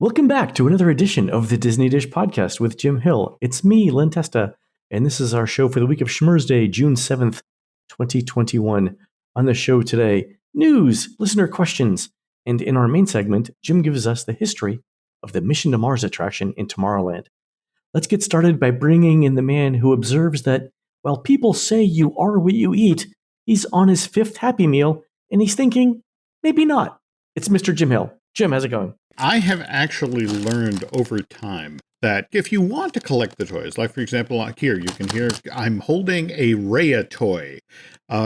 Welcome back to another edition of the Disney Dish Podcast with Jim Hill. It's me, Len Testa, and this is our show for the week of Schmurz Day, June 7th, 2021. On the show today, news, listener questions, and in our main segment, Jim gives us the history of the Mission to Mars attraction in Tomorrowland. Let's get started by bringing in the man who observes that while people say you are what you eat, he's on his fifth Happy Meal, and he's thinking, maybe not. It's Mr. Jim Hill. Jim, how's it going? I have actually learned over time that if you want to collect the toys, like for example, like here, you can hear I'm holding a Raya toy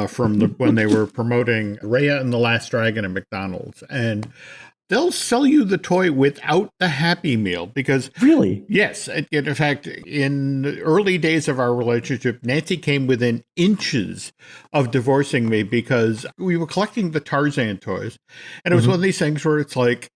from when they were promoting Raya and the Last Dragon at McDonald's. And they'll sell you the toy without the Happy Meal because... Really? Yes. In fact, in the early days of our relationship, Nancy came within inches of divorcing me because we were collecting the Tarzan toys. And it was one of these things where it's like,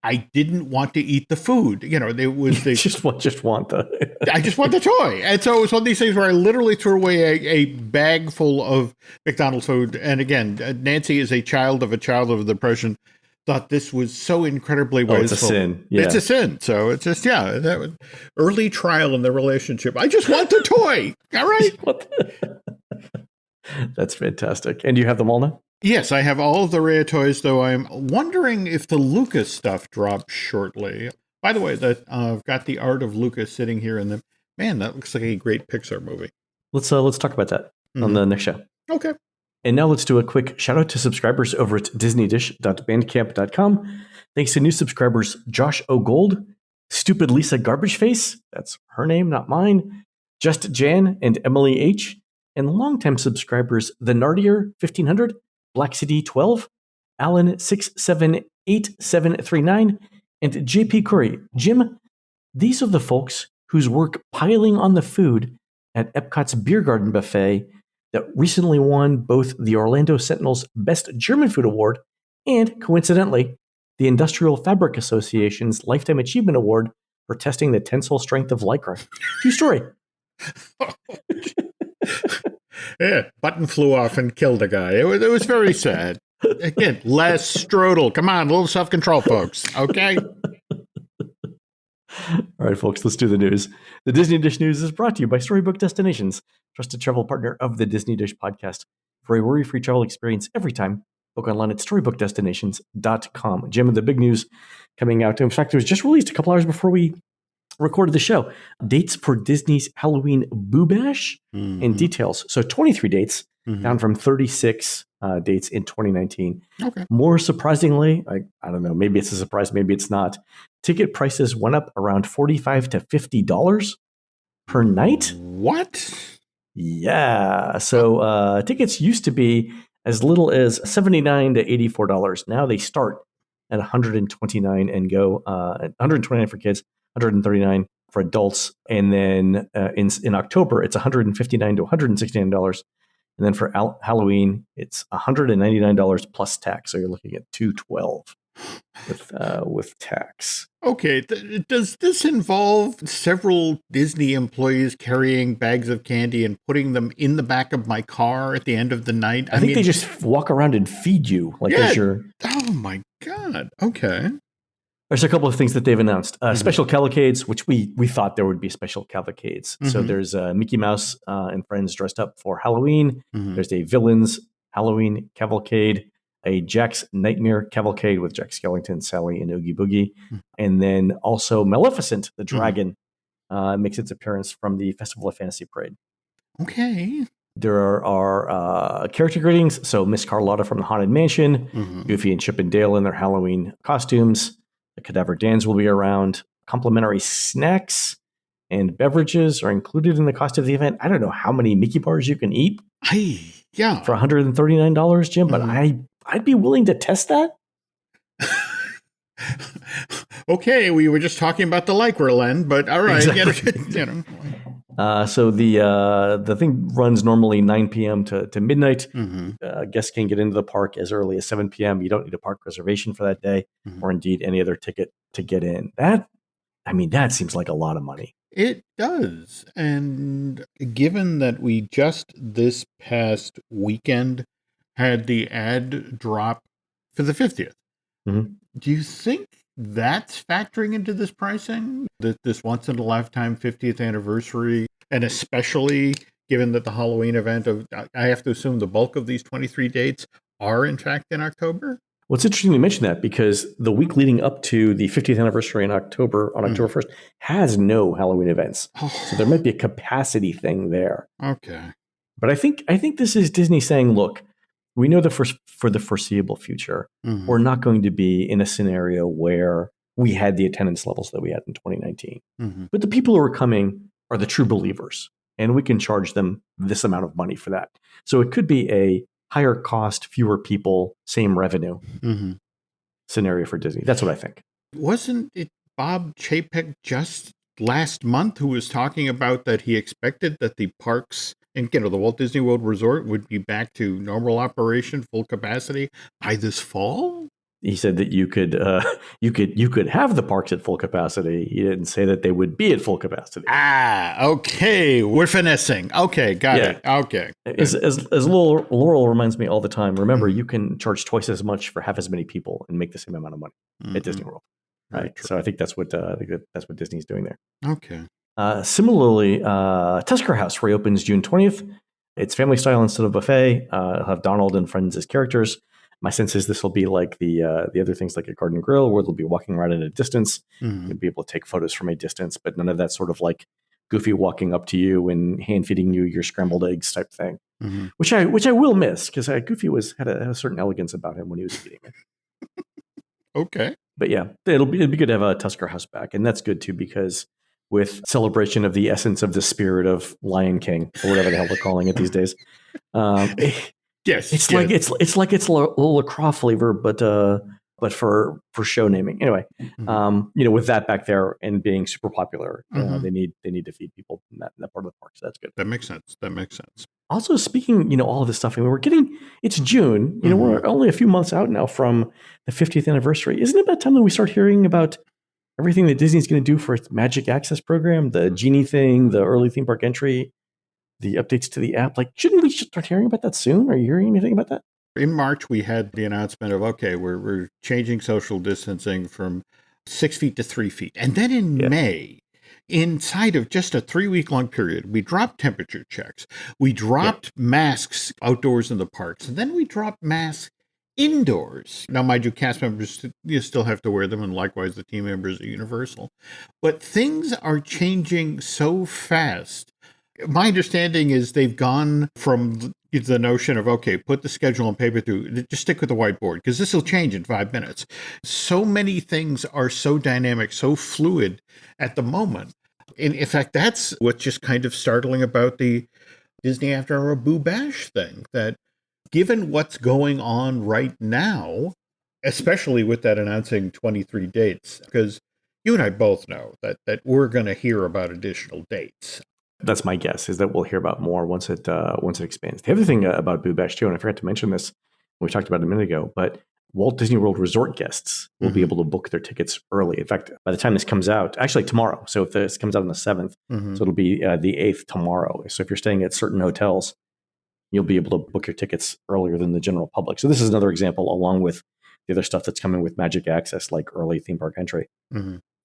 I didn't want to eat the food. You know, it was the... just want the... I just want the toy. And so it was one of these things where I literally threw away a bag full of McDonald's food. And again, Nancy is a child of the Depression. Thought this was so incredibly wasteful. It's a sin. Yeah. It's a sin. So it's just, that was early trial in the relationship. I just want the toy. All right. That's fantastic. And do you have them all now? Yes, I have all of the Raya toys, though I'm wondering if the Lucas stuff drops shortly. By the way, I've got the art of Lucas sitting here in the... Man, that looks like a great Pixar movie. Let's talk about that on the next show. Okay. And now let's do a quick shout out to subscribers over at disneydish.bandcamp.com. Thanks to new subscribers Josh O'Gold, Stupid Lisa Garbage Face, that's her name, not mine, Just Jan and Emily H, and longtime subscribers The Nardier 1500, Black City 12, Alan 678739, and JP Curry. Jim, these are the folks whose work piling on the food at Epcot's Beer Garden Buffet that recently won both the Orlando Sentinel's Best German Food Award and, coincidentally, the Industrial Fabric Association's Lifetime Achievement Award for testing the tensile strength of Lycra. True story. Yeah, button flew off and killed a guy. It was very sad. Again, less strudel. Come on, a little self-control, folks. Okay? All right, folks, let's do the news. The Disney Dish News is brought to you by Storybook Destinations, trusted travel partner of the Disney Dish podcast. For a worry-free travel experience every time, book online at storybookdestinations.com. Jim, the big news coming out. In fact, it was just released a couple hours before we recorded the show. Dates for Disney's Halloween Boo Bash and details. So 23 dates, down from 36 dates in 2019. Okay. More surprisingly, I don't know, maybe it's a surprise, maybe it's not. Ticket prices went up around $45 to $50 per night. What? Yeah. So tickets used to be as little as $79 to $84. Now they start at $129 and go $129 for kids, $139 for adults, and then in October it's $159 to $169. And then for Halloween, it's $199 plus tax. So you're looking at $212 with tax. Okay. Does this involve several Disney employees carrying bags of candy and putting them in the back of my car at the end of the night? I think they just walk around and feed you as you're... Oh, my God. Okay. There's a couple of things that they've announced. Special cavalcades, which we thought there would be special cavalcades. So there's Mickey Mouse and friends dressed up for Halloween. There's a Villains Halloween cavalcade, a Jack's Nightmare cavalcade with Jack Skellington, Sally, and Oogie Boogie. And then also Maleficent, the dragon, makes its appearance from the Festival of Fantasy Parade. Okay. There are character greetings. So Miss Carlotta from the Haunted Mansion, Goofy and Chip and Dale in their Halloween costumes. The Cadaver Dans will be around. Complimentary snacks and beverages are included in the cost of the event. I don't know how many Mickey bars you can eat for $139, Jim, but I'd be willing to test that. Okay, we were just talking about the Lycra, Len, but all right. Exactly. So the thing runs normally 9 p.m. to midnight. Guests can get into the park as early as 7 p.m. You don't need a park reservation for that day, or indeed any other ticket to get in. That seems like a lot of money. It does. And given that we just this past weekend had the ad drop for the 50th, do you think that's factoring into this pricing? This once-in-a-lifetime 50th anniversary, and especially given that the Halloween event, I have to assume the bulk of these 23 dates are, in fact, in October? Well, it's interesting you mention that because the week leading up to the 50th anniversary on October 1st, has no Halloween events. So there might be a capacity thing there. Okay. But I think this is Disney saying, look, we know for the foreseeable future, we're not going to be in a scenario where we had the attendance levels that we had in 2019. But the people who are coming are the true believers, and we can charge them this amount of money for that. So it could be a higher cost, fewer people, same revenue scenario for Disney. That's what I think. Wasn't it Bob Chapek just last month who was talking about that he expected that the parks and the Walt Disney World Resort would be back to normal operation, full capacity by this fall? He said that you could have the parks at full capacity. He didn't say that they would be at full capacity. Okay. We're finessing. Okay, got it. Okay. As Laurel reminds me all the time, remember, you can charge twice as much for half as many people and make the same amount of money at Disney World. Right. So I think that's what Disney's doing there. Okay. Similarly, Tusker House reopens June 20th. It's family style instead of buffet. It'll have Donald and friends as characters. My sense is this will be like the other things, like a garden grill, where they'll be walking around at a distance. You'll be able to take photos from a distance, but none of that sort of like Goofy walking up to you and hand feeding you your scrambled eggs type thing, which I will miss because Goofy had a certain elegance about him when he was eating it. Okay, but yeah, it'd be good to have a Tusker House back, and that's good too because with celebration of the essence of the spirit of Lion King or whatever the hell they're calling it these days. Yes, it's like it's a little LaCroix flavor, but for show naming. Anyway, with that back there and being super popular, they need to feed people in that part of the park. So that's good. That makes sense. Also, speaking, all of this stuff, I mean, it's June. We're only a few months out now from the 50th anniversary. Isn't it about time that we start hearing about everything that Disney's going to do for its Magic Access program, the Genie thing, the early theme park entry, the updates to the app? Like, shouldn't we start hearing about that soon? Are you hearing anything about that? In March, we had the announcement of, okay, we're changing social distancing from 6 feet to 3 feet. And then in May, inside of just a 3-week-long period, we dropped temperature checks. We dropped masks outdoors in the parks. And then we dropped masks indoors. Now, mind you, cast members, you still have to wear them, and likewise the team members at Universal. But things are changing so fast. My understanding is they've gone from the notion of, okay, put the schedule on paper through, just stick with the whiteboard, because this will change in 5 minutes. So many things are so dynamic, so fluid at the moment. In fact, that's what's just kind of startling about the Disney After Hour Boo Bash thing, that given what's going on right now, especially with that announcing 23 dates, because you and I both know that we're going to hear about additional dates. That's my guess, is that we'll hear about more once it expands. The other thing about Boo Bash too, and I forgot to mention this when we talked about it a minute ago, but Walt Disney World Resort guests will be able to book their tickets early. In fact, by the time this comes out, actually tomorrow, so if this comes out on the 7th, so it'll be the 8th tomorrow. So if you're staying at certain hotels, you'll be able to book your tickets earlier than the general public. So this is another example, along with the other stuff that's coming with Magic Access, like early theme park entry,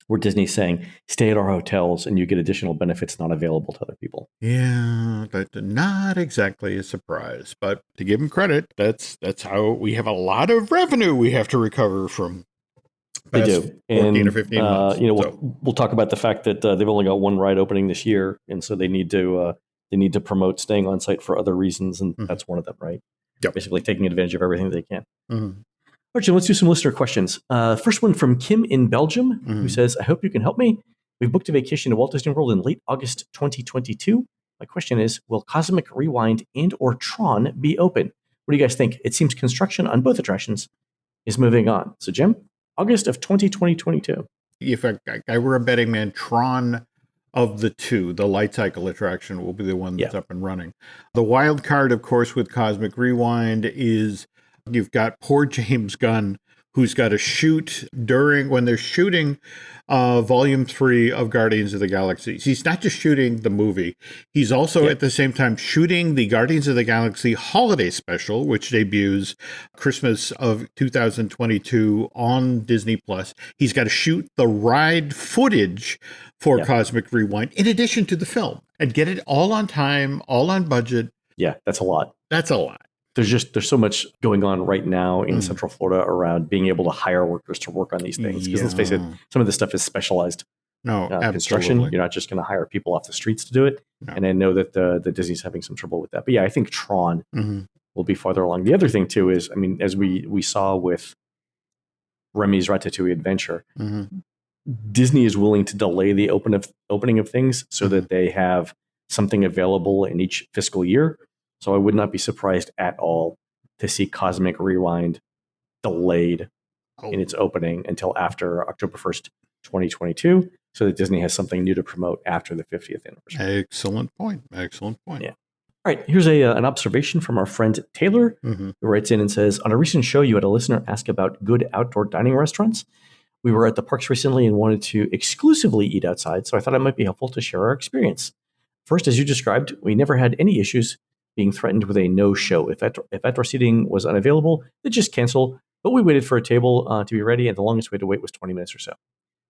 where Disney's saying, stay at our hotels and you get additional benefits not available to other people. Yeah, that's not exactly a surprise, but to give them credit, that's how we have a lot of revenue we have to recover from. They do. 14 or 15 months. We'll talk about the fact that they've only got one ride opening this year, and so they need to promote staying on site for other reasons, and that's one of them, right? Yep. Basically taking advantage of everything they can. All right, Jim, let's do some listener questions. First one from Kim in Belgium, who says, I hope you can help me. We've booked a vacation to Walt Disney World in late August 2022. My question is, will Cosmic Rewind and or Tron be open? What do you guys think? It seems construction on both attractions is moving on. So, Jim, August of 2022. If I were a betting man, Tron of the two, the light cycle attraction, will be the one that's up and running. The wild card, of course, with Cosmic Rewind is you've got poor James Gunn, who's got to shoot when they're shooting Volume 3 of Guardians of the Galaxy. He's not just shooting the movie. He's also at the same time shooting the Guardians of the Galaxy holiday special, which debuts Christmas of 2022 on Disney+. He's got to shoot the ride footage for Cosmic Rewind in addition to the film and get it all on time, all on budget. Yeah, that's a lot. That's a lot. There's so much going on right now in Central Florida around being able to hire workers to work on these things. Because let's face it, some of this stuff is specialized construction. You're not just going to hire people off the streets to do it. No. And I know that the Disney's having some trouble with that. But yeah, I think Tron will be farther along. The other thing too is, I mean, as we saw with Remy's Ratatouille Adventure, Disney is willing to delay the opening of things so that they have something available in each fiscal year. So I would not be surprised at all to see Cosmic Rewind delayed in its opening until after October 1st, 2022, so that Disney has something new to promote after the 50th anniversary. Excellent point. Yeah. All right, here's an observation from our friend Taylor, who writes in and says, on a recent show, you had a listener ask about good outdoor dining restaurants. We were at the parks recently and wanted to exclusively eat outside, so I thought it might be helpful to share our experience. First, as you described, we never had any issues being threatened with a no-show. If outdoor seating was unavailable, they just cancel, but we waited for a table to be ready, and the longest way to wait was 20 minutes or so.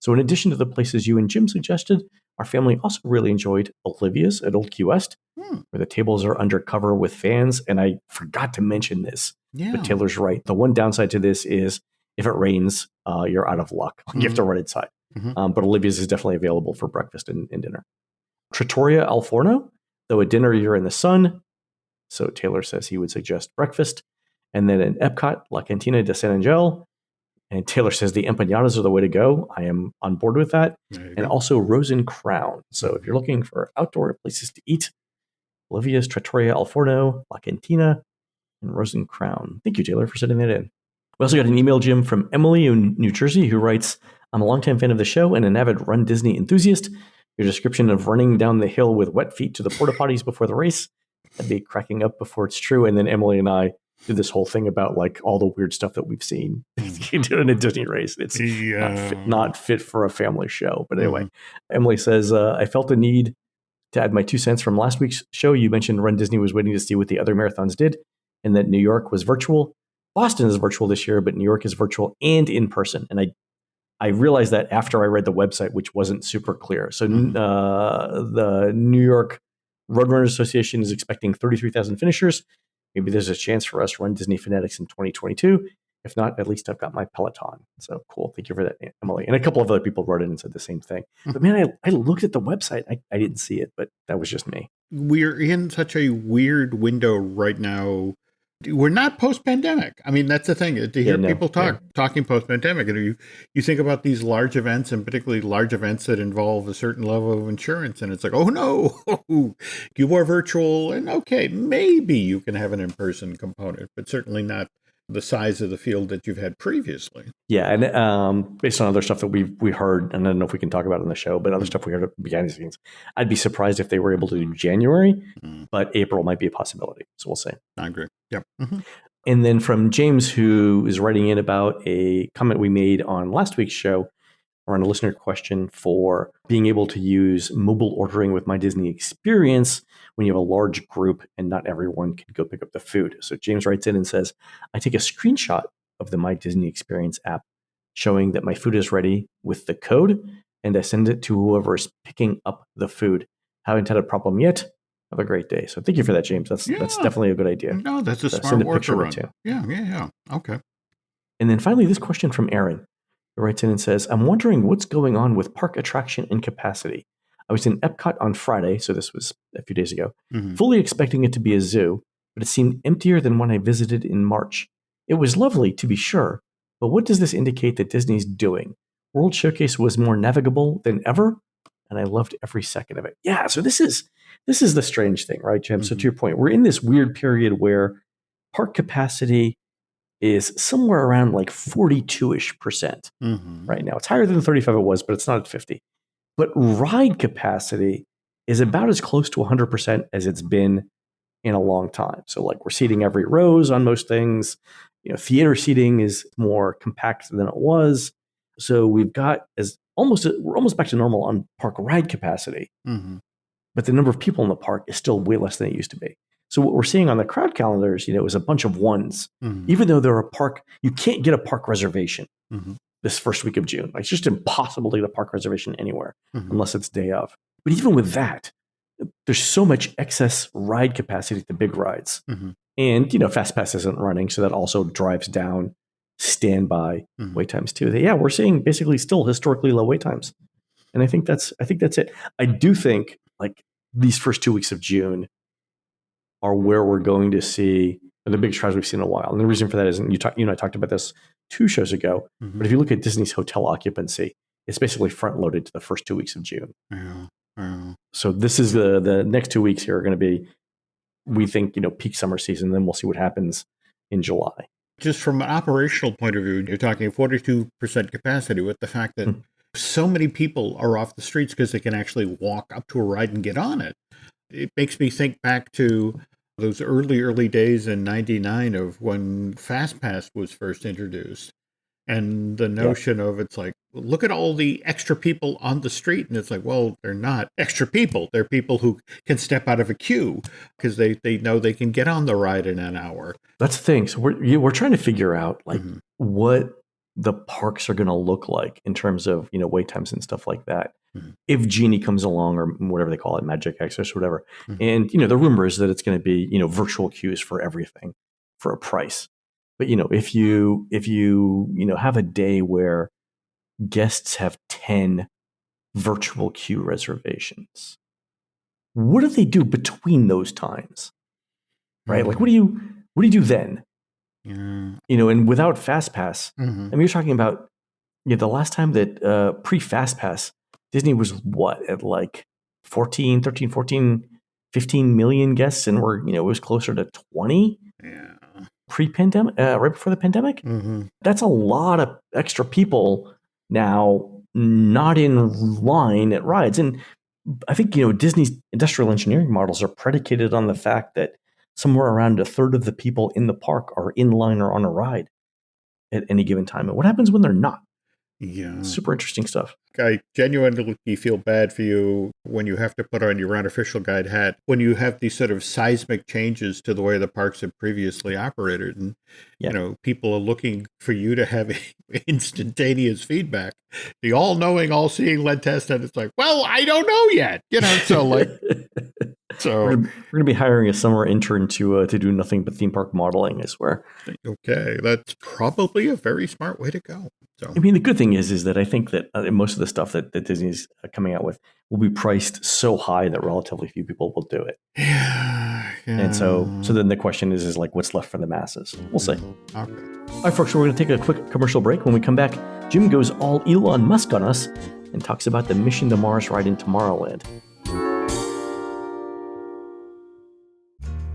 So in addition to the places you and Jim suggested, our family also really enjoyed Olivia's at Old Key West, where the tables are undercover with fans, and I forgot to mention this, but Taylor's right. The one downside to this is if it rains, you're out of luck. You have to run inside. But Olivia's is definitely available for breakfast and dinner. Trattoria Al Forno, though at dinner you're in the sun, so Taylor says he would suggest breakfast. And then in Epcot, La Cantina de San Angel. And Taylor says the empanadas are the way to go. I am on board with that. And also Rose and Crown. So if you're looking for outdoor places to eat, Olivia's, Trattoria Al Forno, La Cantina, and Rose and Crown. Thank you, Taylor, for sending that in. We also got an email, Jim, from Emily in New Jersey, who writes, I'm a longtime fan of the show and an avid Run Disney enthusiast. Your description of running down the hill with wet feet to the porta potties before the race, I'd be cracking up before it's true. And then Emily and I did this whole thing about like all the weird stuff that we've seen in a Disney race. It's not fit for a family show. But anyway, Emily says, I felt the need to add my 2 cents from last week's show. You mentioned Run Disney was waiting to see what the other marathons did and that New York was virtual. Boston is virtual this year, but New York is virtual and in person. And I realized that after I read the website, which wasn't super clear. So the New York Roadrunners Association is expecting 33,000 finishers. Maybe there's a chance for us Run Disney fanatics in 2022. If not, at least I've got my Peloton. So cool. Thank you for that, Emily. And a couple of other people wrote in and said the same thing. But man, I looked at the website. I didn't see it, but that was just me. We're in such a weird window right now. We're not post-pandemic. I mean, that's the thing. To hear people talking post-pandemic, and you think about these large events, and particularly large events that involve a certain level of insurance, and it's like, oh no, you are virtual, and okay, maybe you can have an in-person component, but certainly not the size of the field that you've had previously. Yeah, and based on other stuff that we heard, and I don't know if we can talk about it on the show, but other stuff we heard behind the scenes, I'd be surprised if they were able to do January, but April might be a possibility. So we'll see. I agree. Yep. And then from James, who is writing in about a comment we made on last week's show, or on a listener question for being able to use mobile ordering with My Disney Experience when you have a large group and not everyone can go pick up the food. So James writes in and says, I take a screenshot of the My Disney Experience app showing that my food is ready with the code, and I send it to whoever is picking up the food. Haven't had a problem yet. Have a great day. So thank you for that, James. That's definitely a good idea. No, that's a smart workaround. Yeah. Okay. And then finally, this question from Aaron, who writes in and says, I'm wondering what's going on with park attraction and capacity. I was in Epcot on Friday, so this was a few days ago, fully expecting it to be a zoo, but it seemed emptier than when I visited in March. It was lovely, to be sure, but what does this indicate that Disney's doing? World Showcase was more navigable than ever, and I loved every second of it. Yeah, so this is the strange thing, right, Jim? So to your point, we're in this weird period where park capacity is somewhere around like 42-ish% right now. It's higher than the 35 it was, but it's not at 50. But ride capacity is about as close to 100% as it's been in a long time. So like we're seating every rows on most things. theater seating is more compact than it was. So we're almost back to normal on park ride capacity. Mm-hmm. But the number of people in the park is still way less than it used to be. So what we're seeing on the crowd calendars, is a bunch of ones. Mm-hmm. Even though they're a park, you can't get a park reservation Mm-hmm. this first week of June. Like, it's just impossible to get a park reservation anywhere Mm-hmm. unless it's day of. But even with that, there's so much excess ride capacity at the big rides. Mm-hmm. And, FastPass isn't running, so that also drives down standby Mm-hmm. wait times too. We're seeing basically still historically low wait times. And I think that's it. I do think like these first 2 weeks of June are where we're going to see the biggest crowds we've seen in a while. And the reason for that is, and you and I talked about this 2 shows ago, Mm-hmm. but if you look at Disney's hotel occupancy, it's basically front loaded to the first 2 weeks of June. Yeah. So this is the next 2 weeks here are going to be, we think, peak summer season. Then we'll see what happens in July. Just from an operational point of view, you're talking 42% capacity with the fact that so many people are off the streets because they can actually walk up to a ride and get on it. It makes me think back to those early days in 99 of when FastPass was first introduced. And the notion of it's like, look at all the extra people on the street. And it's like, well, they're not extra people. They're people who can step out of a queue because they know they can get on the ride in an hour. That's the thing. So we're trying to figure out like Mm-hmm. what the parks are going to look like in terms of, wait times and stuff like that. Mm-hmm. If Genie comes along or whatever they call it, Magic Access or whatever. Mm-hmm. And, the rumor is that it's going to be, virtual queues for everything for a price. But, if you have a day where guests have 10 virtual queue reservations, what do they do between those times? Right? Mm-hmm. Like, what do you do then? Yeah. And without FastPass, Mm-hmm. I mean, you're talking about the last time that pre-FastPass, Disney was what, at like 13, 14, 15 million guests, and it was closer to 20 pre-pandemic, right before the pandemic. Mm-hmm. That's a lot of extra people now not in line at rides. And I think, Disney's industrial engineering models are predicated on the fact that somewhere around a third of the people in the park are in line or on a ride at any given time. And what happens when they're not? Yeah. Super interesting stuff. I genuinely feel bad for you when you have to put on your unofficial guide hat, when you have these sort of seismic changes to the way the parks have previously operated. And, people are looking for you to have instantaneous feedback. The all-knowing, all-seeing Len Testa, and it's like, well, I don't know yet. So like... So we're gonna be hiring a summer intern to do nothing but theme park modeling, I swear. Okay, that's probably a very smart way to go. So I mean, the good thing is that I think that most of the stuff that Disney's coming out with will be priced so high that relatively few people will do it. Yeah. And so then the question is like, what's left for the masses? We'll see. Okay. All right, folks, we're going to take a quick commercial break. When we come back, Jim goes all Elon Musk on us and talks about the Mission to Mars ride in Tomorrowland.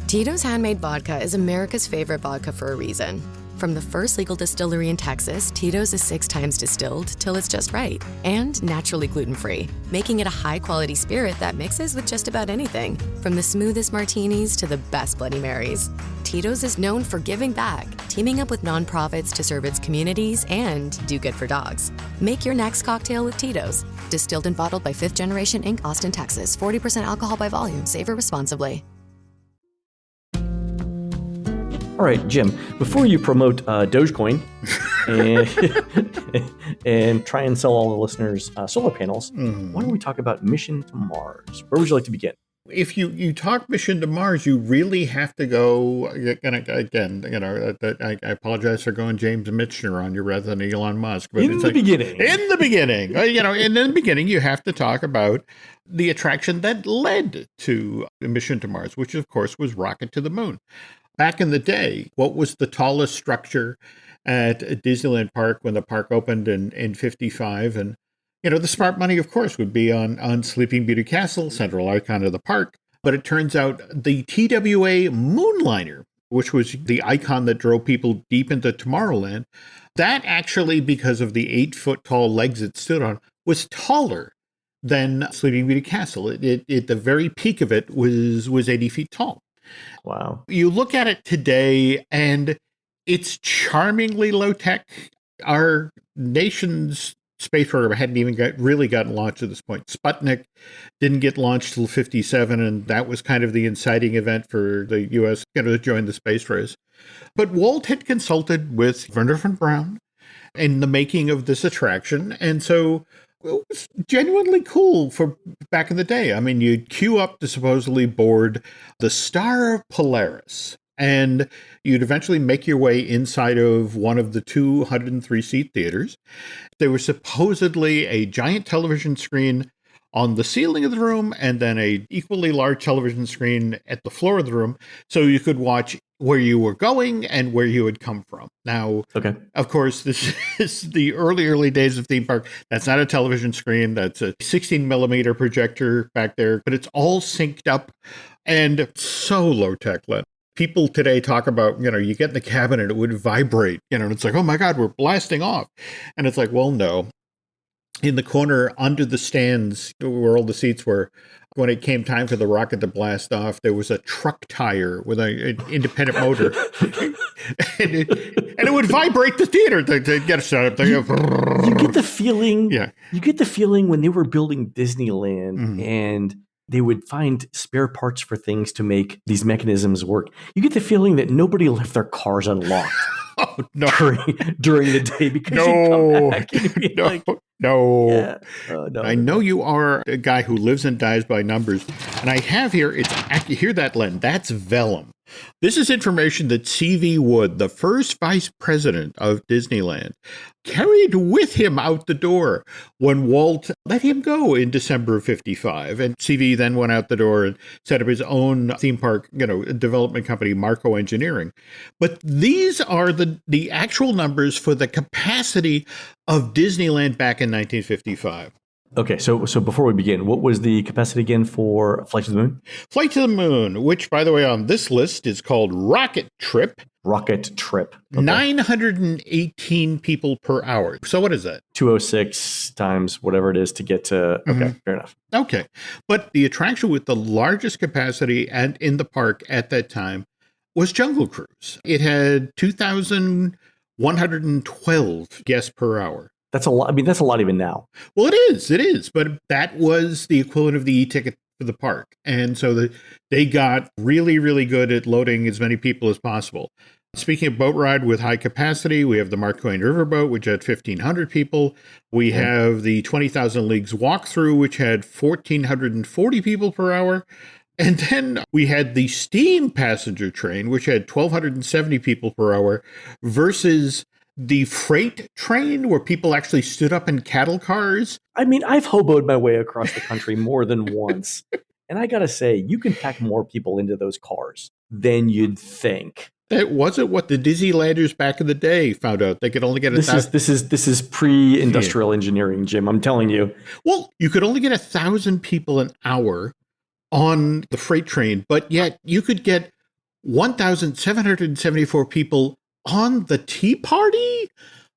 Tito's Handmade Vodka is America's favorite vodka for a reason. From the first legal distillery in Texas, Tito's is 6 times distilled till it's just right. And naturally gluten-free, making it a high-quality spirit that mixes with just about anything. From the smoothest martinis to the best Bloody Marys. Tito's is known for giving back, teaming up with nonprofits to serve its communities and do good for dogs. Make your next cocktail with Tito's. Distilled and bottled by 5th Generation Inc., Austin, Texas. 40% alcohol by volume. Savor responsibly. All right, Jim, before you promote Dogecoin and try and sell all the listeners solar panels, why don't we talk about Mission to Mars? Where would you like to begin? If you talk Mission to Mars, you really have to go, again, I apologize for going James Michener on you rather than Elon Musk. But In the beginning, in the beginning, you have to talk about the attraction that led to Mission to Mars, which, of course, was Rocket to the Moon. Back in the day, what was the tallest structure at Disneyland Park when the park opened in 55? And, the smart money, of course, would be on Sleeping Beauty Castle, central icon of the park. But it turns out the TWA Moonliner, which was the icon that drove people deep into Tomorrowland, that actually, because of the 8-foot-tall legs it stood on, was taller than Sleeping Beauty Castle. It the very peak of it was 80 feet tall. Wow. You look at it today, and It's charmingly low tech. Our nation's space program hadn't even really gotten launched at this point. Sputnik didn't get launched till 57, and that was kind of the inciting event for the U.S. to join the space race. But Walt had consulted with Wernher von Braun in the making of this attraction, and so it was genuinely cool for back in the day. I mean, you'd queue up to supposedly board the Star of Polaris, and you'd eventually make your way inside of one of the 203-seat theaters. There was supposedly a giant television screen on the ceiling of the room, and then a equally large television screen at the floor of the room, so you could watch where you were going and where you had come from. Now, Of course, this is the early days of theme park. That's not a television screen. That's a 16 millimeter projector back there, but it's all synced up and so low tech. People today talk about, you get in the cabin and it would vibrate, and it's like, oh my God, we're blasting off. And it's like, well, no. In the corner under the stands where all the seats were, when it came time for the rocket to blast off, there was a truck tire with an independent motor. and it would vibrate the theater to get us started. You get the feeling, You get the feeling when they were building Disneyland and they would find spare parts for things to make these mechanisms work. You get the feeling that nobody left their cars unlocked. Oh, no. during the day because you come back and you'd be no. No. I know you are a guy who lives and dies by numbers, and I have here, you hear that, Len? That's vellum. This is information that C.V. Wood, the first vice president of Disneyland, carried with him out the door when Walt let him go in December of 55. And C.V. then went out the door and set up his own theme park, development company, Marco Engineering. But these are the actual numbers for the capacity of Disneyland back in 1955. Okay, so before we begin, what was the capacity again for Flight to the Moon? Flight to the Moon, which, by the way, on this list is called Rocket Trip. Rocket Trip. Okay. 918 people per hour. So what is that? 206 times whatever it is to get to... Okay, fair enough. Okay. But the attraction with the largest capacity and in the park at that time was Jungle Cruise. It had 2,112 guests per hour. That's a lot. I mean, that's a lot even now. Well, it is. But that was the equivalent of the e-ticket for the park. And so they got really, really good at loading as many people as possible. Speaking of boat ride with high capacity, we have the Mark Twain Riverboat, which had 1,500 people. We have the 20,000 Leagues Walkthrough, which had 1,440 people per hour. And then we had the steam passenger train, which had 1,270 people per hour, versus the freight train where people actually stood up in cattle cars. I mean, I've hoboed my way across the country more than once. And I got to say, you can pack more people into those cars than you'd think. That wasn't what the Disneylanders back in the day found out. They could only get 1,000. This is pre-industrial engineering, Jim. I'm telling you. Well, you could only get 1,000 people an hour on the freight train, but yet you could get 1,774 people on the Tea Party?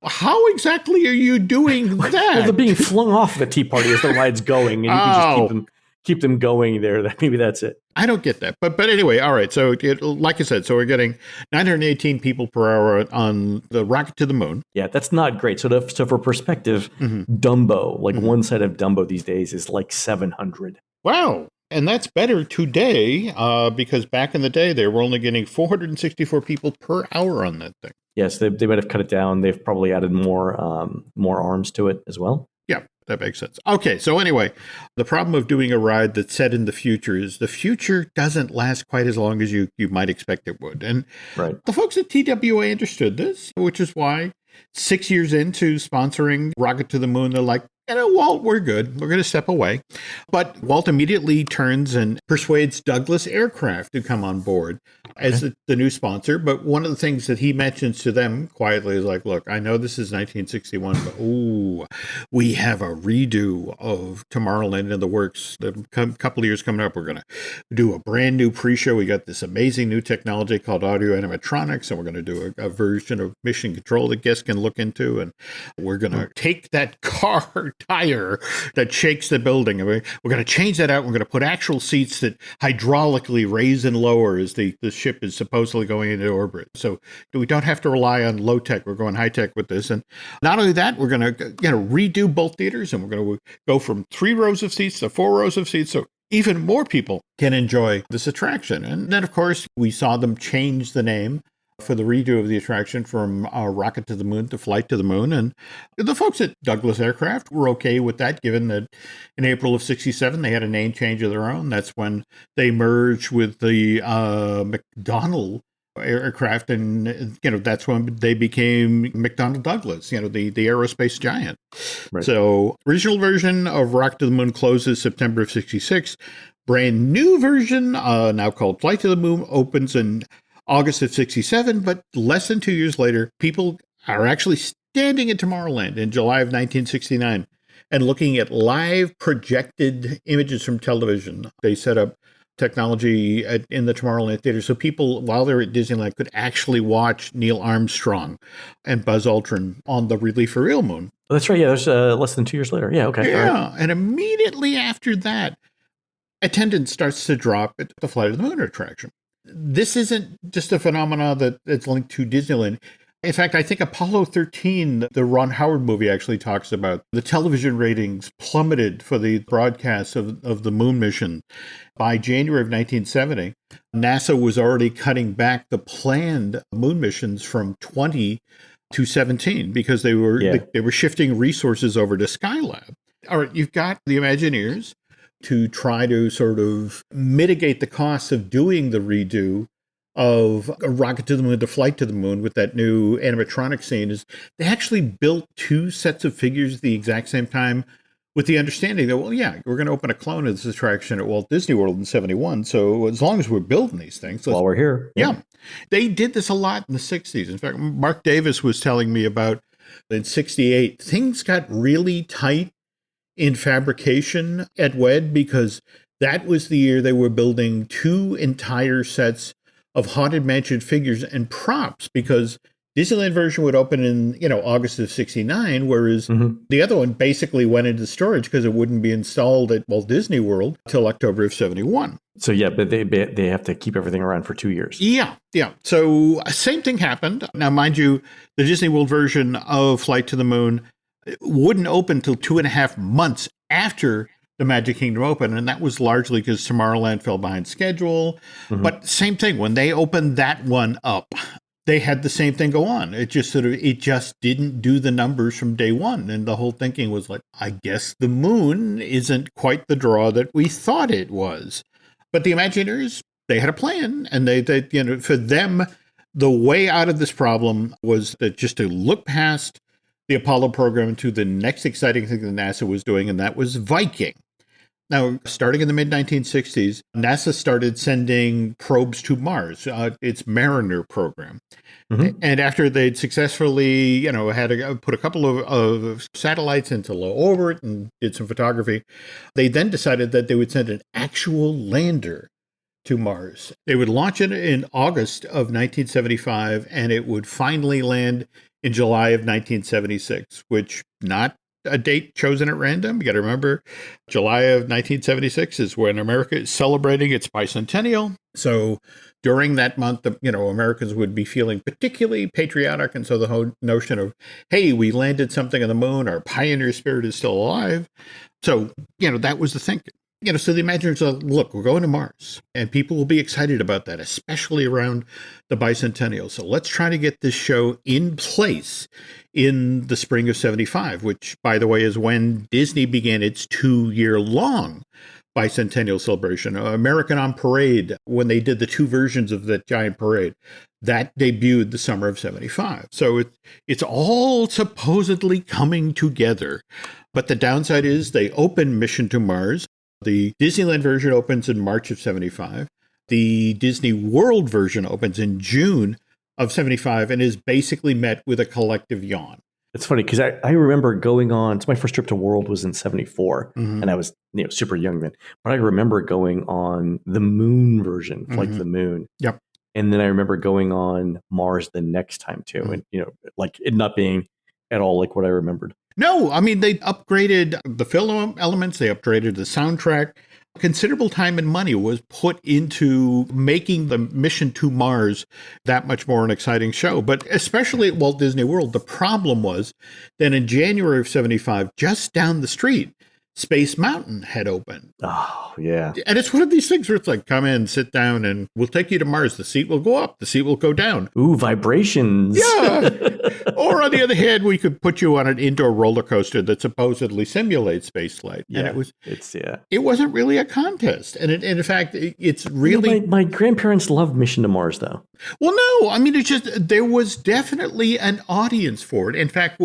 How exactly are you doing that? Well, they're being flung off the Tea Party as the ride's going, and you can just keep them going there. Maybe that's it. I don't get that. But anyway, all right. So like I said, so we're getting 918 people per hour on the Rocket to the Moon. Yeah, that's not great. So for perspective, Dumbo, one side of Dumbo these days is like 700. Wow. And that's better today because back in the day, they were only getting 464 people per hour on that thing. Yes, they might have cut it down. They've probably added more arms to it as well. Yeah, that makes sense. Okay, so anyway, the problem of doing a ride that's set in the future is the future doesn't last quite as long as you might expect it would. And the folks at TWA understood this, which is why 6 years into sponsoring Rocket to the Moon, they're like, Walt, we're good. We're going to step away. But Walt immediately turns and persuades Douglas Aircraft to come on board as the new sponsor. But one of the things that he mentions to them quietly is like, look, I know this is 1961, but we have a redo of Tomorrowland in the works. A couple of years coming up, we're going to do a brand new pre-show. We got this amazing new technology called audio animatronics, and we're going to do a version of Mission Control that guests can look into. And we're going to take that car tire that shakes the building. And we're going to change that out. We're going to put actual seats that hydraulically raise and lower as the ship is supposedly going into orbit. So we don't have to rely on low tech. We're going high tech with this. And not only that, we're going to redo both theaters, and we're going to go from 3 rows of seats to 4 rows of seats. So even more people can enjoy this attraction. And then, of course, we saw them change the name for the redo of the attraction from Rocket to the Moon to Flight to the Moon. And the folks at Douglas Aircraft were okay with that, given that in April of 67, they had a name change of their own. That's when they merged with the McDonnell aircraft, and that's when they became McDonnell Douglas, the aerospace giant. Right. So original version of Rocket to the Moon closes September of 66. Brand new version, now called Flight to the Moon, opens in August of 67, but less than 2 years later, people are actually standing in Tomorrowland in July of 1969 and looking at live projected images from television. They set up technology in the Tomorrowland Theater so people, while they're at Disneyland, could actually watch Neil Armstrong and Buzz Aldrin on the Relief for Real moon. Oh, that's right. Yeah, there's less than 2 years later. Yeah, okay. Yeah, right. And immediately after that, attendance starts to drop at the Flight of the Moon attraction. This isn't just a phenomenon that's linked to Disneyland. In fact, I think Apollo 13, the Ron Howard movie, actually talks about the television ratings plummeted for the broadcast of the moon mission. By January of 1970, NASA was already cutting back the planned moon missions from 20 to 17 because they were shifting resources over to Skylab. All right, you've got the Imagineers to try to sort of mitigate the costs of doing the redo of a Rocket to the Moon, to Flight to the Moon with that new animatronic scene. Is they actually built 2 sets of figures at the exact same time with the understanding that, we're going to open a clone of this attraction at Walt Disney World in 71. So as long as we're building these things. While we're here. Yeah. They did this a lot in the 60s. In fact, Mark Davis was telling me about in 68, things got really tight in fabrication at WED because that was the year they were building 2 entire sets of Haunted Mansion figures and props, because Disneyland version would open in, August of 69, whereas the other one basically went into storage because it wouldn't be installed at Walt Disney World till October of 71. So, yeah, but they have to keep everything around for 2 years. Yeah. So same thing happened. Now, mind you, the Disney World version of Flight to the Moon wouldn't open till 2.5 months after the Magic Kingdom opened, and that was largely because Tomorrowland fell behind schedule. But same thing, when they opened that one up, they had the same thing go on. It just didn't do the numbers from day one, and the whole thinking was like, I guess the moon isn't quite the draw that we thought it was. But the Imagineers, they had a plan, and they for them, the way out of this problem was that just to look past the Apollo program to the next exciting thing that NASA was doing, and that was Viking. Now, starting in the mid-1960s, NASA started sending probes to Mars, its Mariner program. And after they'd successfully, had to put a couple of satellites into low orbit and did some photography, they then decided that they would send an actual lander to Mars. They would launch it in August of 1975, and it would finally land in July of 1976, which not a date chosen at random. You got to remember, July of 1976 is when America is celebrating its bicentennial. So during that month, Americans would be feeling particularly patriotic. And so the whole notion of, hey, we landed something on the moon, our pioneer spirit is still alive. So, that was the thinking. So the Imagineers are, look, we're going to Mars, and people will be excited about that, especially around the bicentennial. So let's try to get this show in place in the spring of 75, which, by the way, is when Disney began its 2-year-long bicentennial celebration. American on Parade, when they did the 2 versions of that giant parade, that debuted the summer of 75. So it's all supposedly coming together. But the downside is they open Mission to Mars. The Disneyland version opens in March of 75. The Disney World version opens in June of 75 and is basically met with a collective yawn. It's funny because I remember going on, so my first trip to World was in 74, and I was super young then. But I remember going on the Moon version, Flight to the Moon. Yep. And then I remember going on Mars the next time too. And, like it not being at all like what I remembered. No, I mean, they upgraded the film elements, they upgraded the soundtrack. Considerable time and money was put into making the mission to Mars that much more an exciting show. But especially at Walt Disney World, the problem was that in January of 75, just down the street, Space Mountain had opened. Oh, yeah. And it's one of these things where it's like, come in, sit down, and we'll take you to Mars. The seat will go up, the seat will go down. Ooh, vibrations. Yeah. Or on the other hand, we could put you on an indoor roller coaster that supposedly simulates spaceflight. Yeah, And yeah. it wasn't really a contest. And in fact, it's really... My grandparents loved Mission to Mars, though. Well, no, I mean, it's just, there was definitely an audience for it. In fact,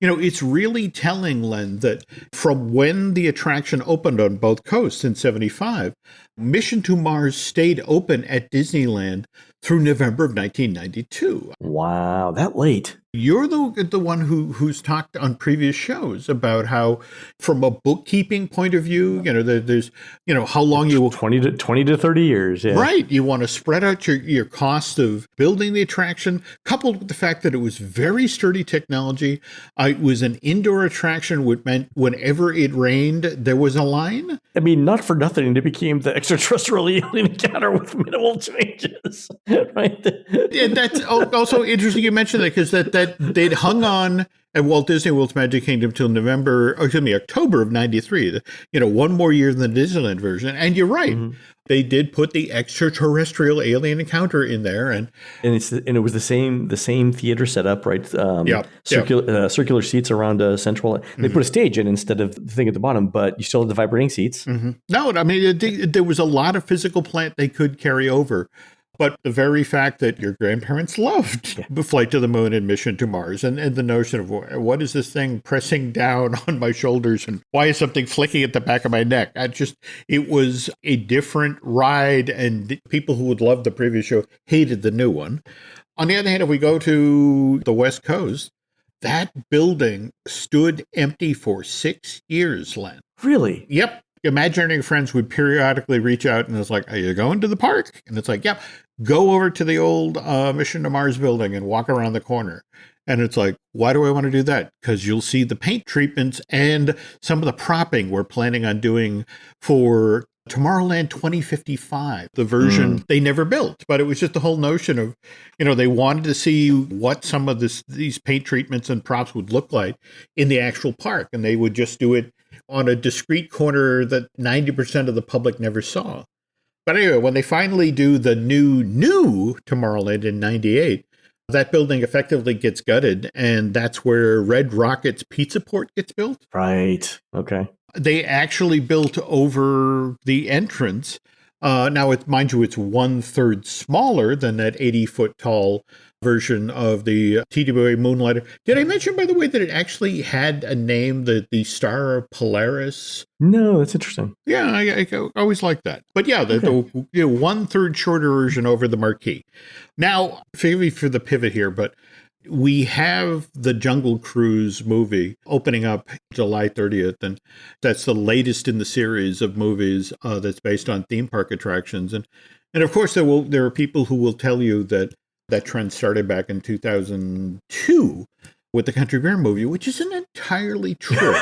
it's really telling, Len, that from when the attraction opened on both coasts in 75, Mission to Mars stayed open at Disneyland through November of 1992. Wow, that late. You're the one who's talked on previous shows about how, from a bookkeeping point of view, there's how long you will 20 to 30 years. Yeah. Right. You want to spread out your cost of building the attraction, coupled with the fact that it was very sturdy technology. It was an indoor attraction, which meant whenever it rained, there was a line. I mean, not for nothing, it became the extraterrestrial alien encounter with minimal changes. Right. Yeah, that's also interesting you mentioned that, because that they'd hung on at Walt Disney World's Magic Kingdom till October of 93, one more year than the Disneyland version. And you're right. Mm-hmm. They did put the extraterrestrial alien encounter in there, and it was the same theater setup, right? Circular seats around central. They put a stage in instead of the thing at the bottom, but you still had the vibrating seats. Mm-hmm. No, I mean, there was a lot of physical plant they could carry over. But the very fact that your grandparents loved the Flight to the Moon and Mission to Mars, and the notion of what is this thing pressing down on my shoulders, and why is something flicking at the back of my neck? It was a different ride, and people who would love the previous show hated the new one. On the other hand, if we go to the West Coast, that building stood empty for 6 years, Len. Really? Yep. Imaginary friends would periodically reach out and it's like, are you going to the park? And it's like, yeah, go over to the old Mission to Mars building and walk around the corner. And it's like, why do I want to do that? Because you'll see the paint treatments and some of the propping we're planning on doing for Tomorrowland 2055, the version they never built. But it was just the whole notion of, they wanted to see what some of these paint treatments and props would look like in the actual park. And they would just do it on a discrete corner that 90% of the public never saw. But anyway, when they finally do the new Tomorrowland in 98, that building effectively gets gutted, and that's where Red Rocket's Pizza Port gets built. Right. Okay. They actually built over the entrance. Now, mind you, it's 1/3 smaller than that 80-foot tall version of the TWA Moonlighter. Did I mention, by the way, that it actually had a name, the Star Polaris? No, that's interesting. Yeah, I always like that. But yeah, the 1/3 shorter version over the marquee. Now, maybe for the pivot here, but we have the Jungle Cruise movie opening up July 30th, and that's the latest in the series of movies that's based on theme park attractions. And of course, there are people who will tell you that trend started back in 2002 with the Country Bear movie, which isn't entirely true.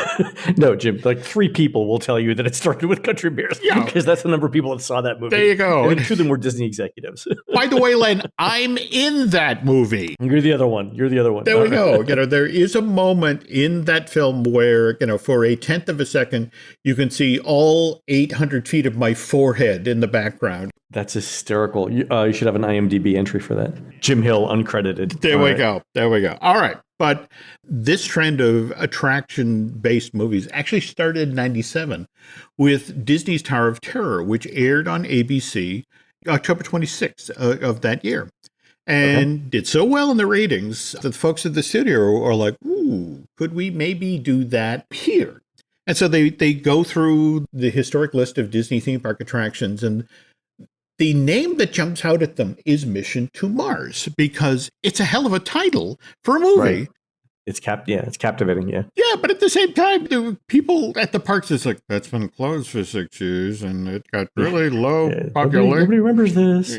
No, Jim, like 3 people will tell you that it started with Country Bears, because that's the number of people that saw that movie. There you go. And 2 of them were Disney executives. By the way, Len, I'm in that movie. You're the other one. There we go. There is a moment in that film where, for a 1/10 of a second, you can see all 800 feet of my forehead in the background. That's hysterical. You should have an IMDb entry for that. Jim Hill, uncredited. There we go. All right. But this trend of attraction-based movies actually started in 97 with Disney's Tower of Terror, which aired on ABC October 26th of that year. And did so well in the ratings that the folks at the studio are like, ooh, could we maybe do that here? And so they go through the historic list of Disney theme park attractions, and the name that jumps out at them is Mission to Mars, because it's a hell of a title for a movie. Right. It's captivating, yeah. Yeah, but at the same time, there were people at the parks, it's like, that's been closed for 6 years, and it got really low popularity. Nobody remembers this.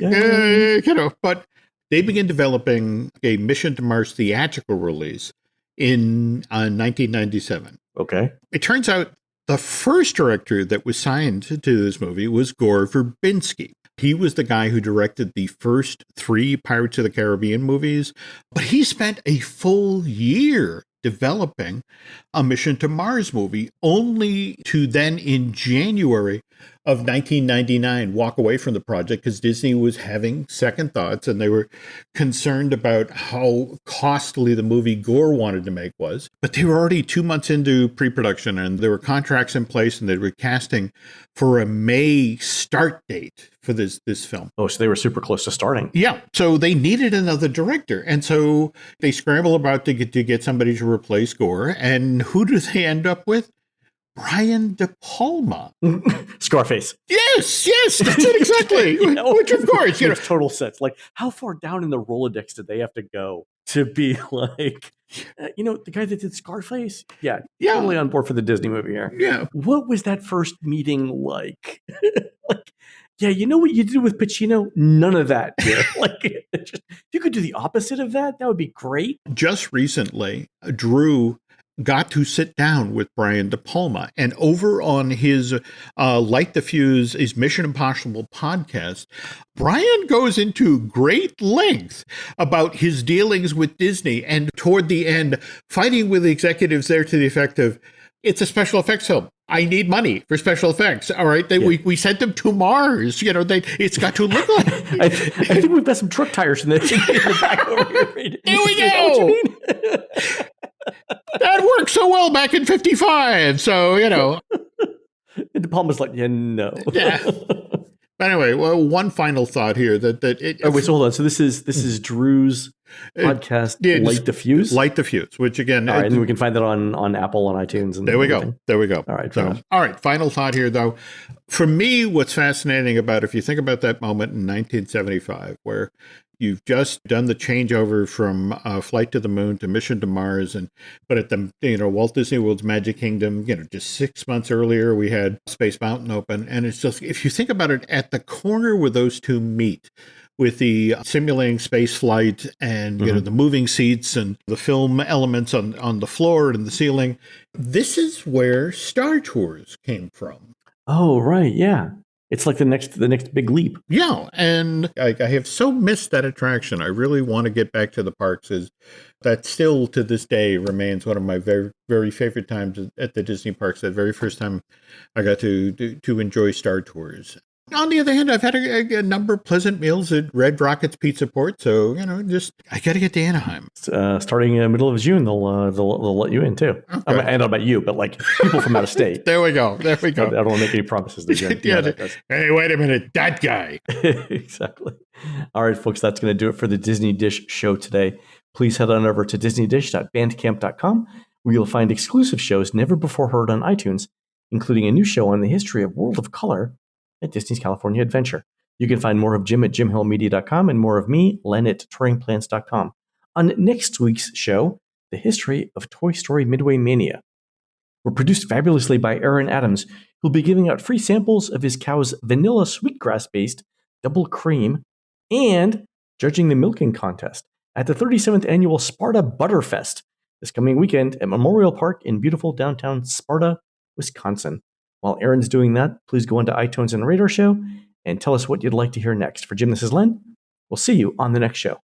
But they begin developing a Mission to Mars theatrical release in 1997. Okay. It turns out the first director that was signed to this movie was Gore Verbinski. He was the guy who directed the first 3 Pirates of the Caribbean movies, but he spent a full year developing a Mission to Mars movie, only to then in January of 1999 walk away from the project because Disney was having second thoughts and they were concerned about how costly the movie Gore wanted to make was. But they were already 2 months into pre-production and there were contracts in place and they were casting for a May start date for this film. Oh, so they were super close to starting. Yeah. So they needed another director. And so they scramble about to get somebody to replace Gore. And who do they end up with? Brian De Palma. Scarface. Yes, that's it exactly. Which of course, makes total sense. Like, how far down in the Rolodex did they have to go to be like, the guy that did Scarface? Yeah, totally on board for the Disney movie here. Yeah. What was that first meeting like? Yeah, you know what you did with Pacino? None of that. If you could do the opposite of that, that would be great. Just recently, Drew got to sit down with Brian De Palma, and over on his Light the Fuse, his Mission Impossible podcast, Brian goes into great length about his dealings with Disney, and toward the end, fighting with the executives there to the effect of, it's a special effects film. I need money for special effects. All right. We sent them to Mars. It's got to look like. I think we've got some truck tires in the back over here. Here we go. That worked so well back in 55. So, And De Palma's like, no. Yeah. But anyway, well, one final thought here so hold on. So this is Drew's podcast, Light the Fuse? Light the Fuse, which again... All right, and we can find that on Apple, on iTunes. And there we go. All right, all right, final thought here, though. For me, what's fascinating about, if you think about that moment in 1975, where you've just done the changeover from Flight to the Moon to Mission to Mars, but at the Walt Disney World's Magic Kingdom, just 6 months earlier, we had Space Mountain open, and it's just, if you think about it, at the corner where those two meet, with the simulating space flight and the moving seats and the film elements on the floor and the ceiling, this is where Star Tours came from. Oh, right, yeah. It's like the next big leap. Yeah, and I have so missed that attraction. I really want to get back to the parks. That still to this day remains one of my very, very favorite times at the Disney parks. That very first time I got to enjoy Star Tours. On the other hand, I've had a number of pleasant meals at Red Rocket's Pizza Port, so I got to get to Anaheim. Starting in the middle of June, they'll let you in too. Okay. I don't know about you, but like people from out of state. There we go. I don't want to make any promises. Hey, wait a minute, that guy. Exactly. All right, folks, that's going to do it for the Disney Dish show today. Please head on over to disneydish.bandcamp.com, where you'll find exclusive shows never before heard on iTunes, including a new show on the history of World of Color at Disney's California Adventure. You can find more of Jim at jimhillmedia.com and more of me, Len, at touringplans.com. On next week's show, the history of Toy Story Midway Mania. We're produced fabulously by Aaron Adams, who'll be giving out free samples of his cow's vanilla sweetgrass-based double cream and judging the milking contest at the 37th annual Sparta Butterfest this coming weekend at Memorial Park in beautiful downtown Sparta, Wisconsin. While Aaron's doing that, please go onto iTunes and rate our show and tell us what you'd like to hear next. For Jim, this is Len. We'll see you on the next show.